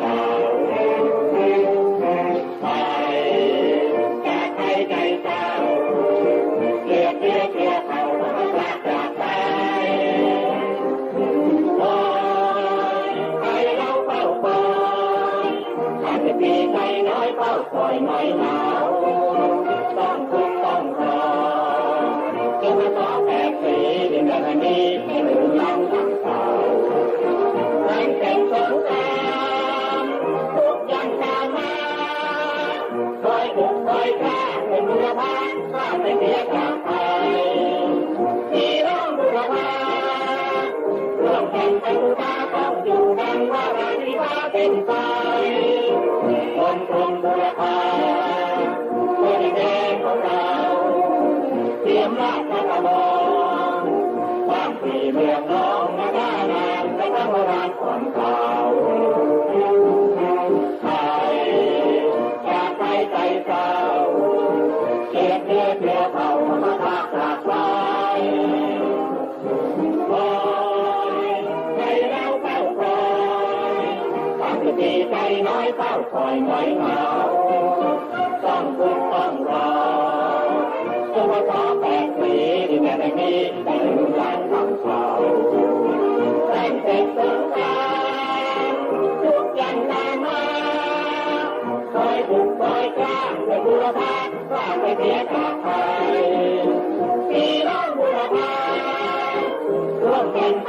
ก่าไปจากไปใจเศร้าเกลียดเขาพลาดจากไปโอ้ยใครเราเฝ้าคอยอาจจะมีใจน้อยเฝ้าคอยน้อยเหงาต้องทุกข์ต้องรอจนมาต่อแปดสีดินแดนนี้ให้ลืมล้ำทั้งเก่าแรงเก็บสงครามทุกอย่างตามมาคอยบุกคอยฆ่าเป็นบุรพาฆ่าเป็นเสียจากไปที่ร้องบุรพาร่วมแข่งไปบูชาต้องอยู่ดังว่าราธิวาเป็นไปคนกรุงบุรพาคนแดงของเราเตรียมราชกมลความที่เมืองน้องนาด้านานในพระโบราณของเขาไปจากไปใจเศร้าเกลียดเขามาพาจากไปคอยใจเราเฝ้าคอยความดีใจน้อยเฝ้าคอยน้อยเหงาต้องทุกข์ต้องรอจนมาต่อแปดปีที่แม่ได้มีได้ลืมล้างคำเขาแต่งเสร็จสงครามทุกอย่างตามมาคอยบุกคอยกล้าด้วยบุรพากล้าไปเสียจากไปพี่น้องบุรพาร่วมกันไป